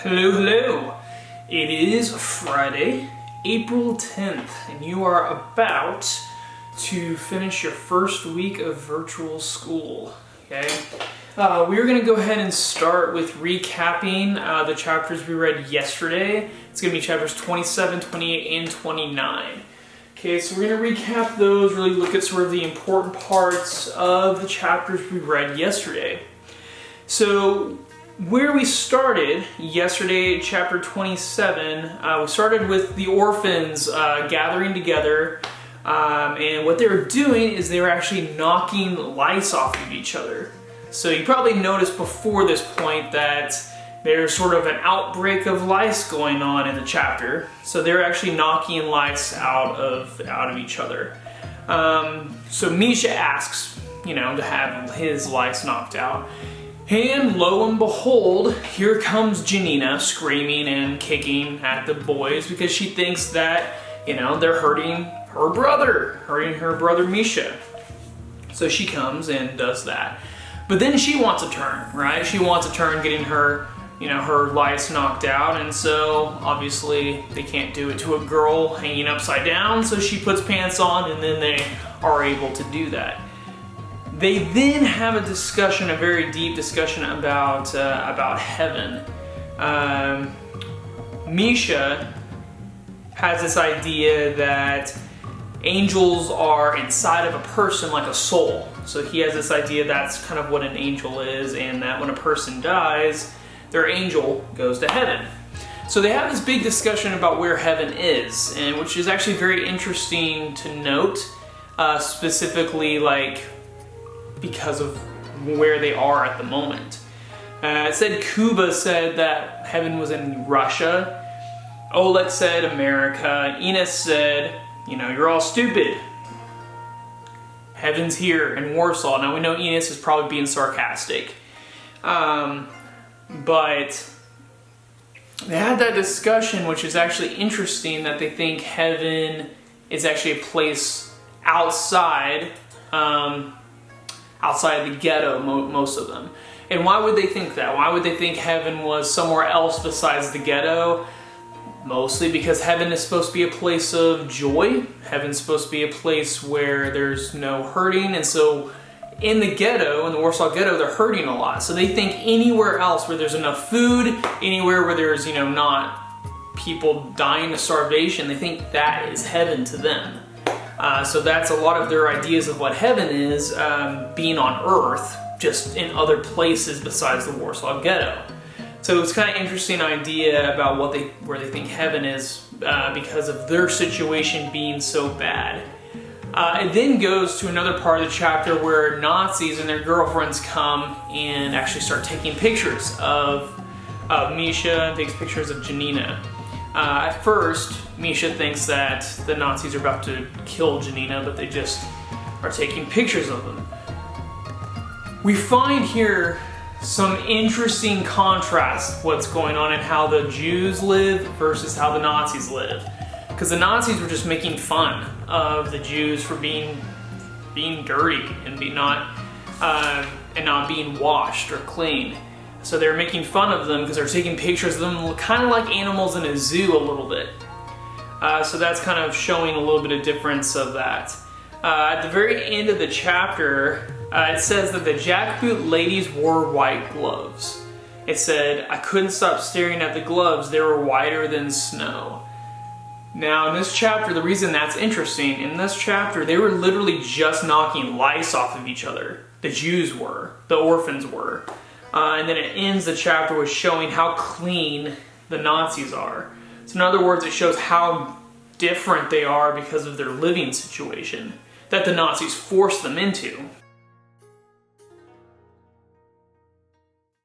Hello, hello. It is Friday, April 10th, and you are about to finish your first week of virtual school, okay? We're going to go ahead and start with recapping the chapters we read yesterday. It's going to be chapters 27, 28, and 29. Okay, so we're going to recap those, really look at sort of the important parts of the chapters we read yesterday. So, where we started yesterday, chapter 27, we started with the orphans gathering together, and what they were doing is they were actually knocking lice off of each other. So you probably noticed before this point that there's sort of an outbreak of lice going on in the chapter. So they're actually knocking lice out of each other. So Misha asks, to have his lice knocked out. And lo and behold, here comes Janina screaming and kicking at the boys because she thinks that, they're hurting her brother Misha. So she comes and does that. But then she wants a turn, right? She wants a turn getting her, her lice knocked out. And so obviously they can't do it to a girl hanging upside down. So she puts pants on and then they are able to do that. They then have a discussion, a very deep discussion about heaven. Misha has this idea that angels are inside of a person like a soul. So he has this idea that's kind of what an angel is, and that when a person dies, their angel goes to heaven. So they have this big discussion about where heaven is, and which is actually very interesting to note, specifically because of where they are at the moment. It said Kuba said that heaven was in Russia. Oleg said America. Enos said, you're all stupid. Heaven's here in Warsaw. Now we know Enos is probably being sarcastic. But they had that discussion, which is actually interesting, that they think heaven is actually a place outside the ghetto, most of them. And why would they think that? Why would they think heaven was somewhere else besides the ghetto? Mostly because heaven is supposed to be a place of joy. Heaven's supposed to be a place where there's no hurting. And so in the ghetto, in the Warsaw Ghetto, they're hurting a lot. So they think anywhere else where there's enough food, anywhere where there's, not people dying of starvation, they think that is heaven to them. So that's a lot of their ideas of what heaven is, being on earth, just in other places besides the Warsaw Ghetto. So it's kind of interesting idea about where they think heaven is because of their situation being so bad. It then goes to another part of the chapter where Nazis and their girlfriends come and actually start taking pictures of Misha and takes pictures of Janina. At first, Misha thinks that the Nazis are about to kill Janina, but they just are taking pictures of them. We find here some interesting contrast what's going on in how the Jews live versus how the Nazis live. Because the Nazis were just making fun of the Jews for being dirty and not being washed or clean. So they're making fun of them because they're taking pictures of them kind of like animals in a zoo a little bit. So that's kind of showing a little bit of difference of that. At the very end of the chapter, it says that the jackboot ladies wore white gloves. It said, I couldn't stop staring at the gloves, they were whiter than snow. Now in this chapter, the reason that's interesting, in this chapter they were literally just knocking lice off of each other. The Jews were, the orphans were. And then it ends the chapter with showing how clean the Nazis are. So in other words, it shows how different they are because of their living situation that the Nazis forced them into.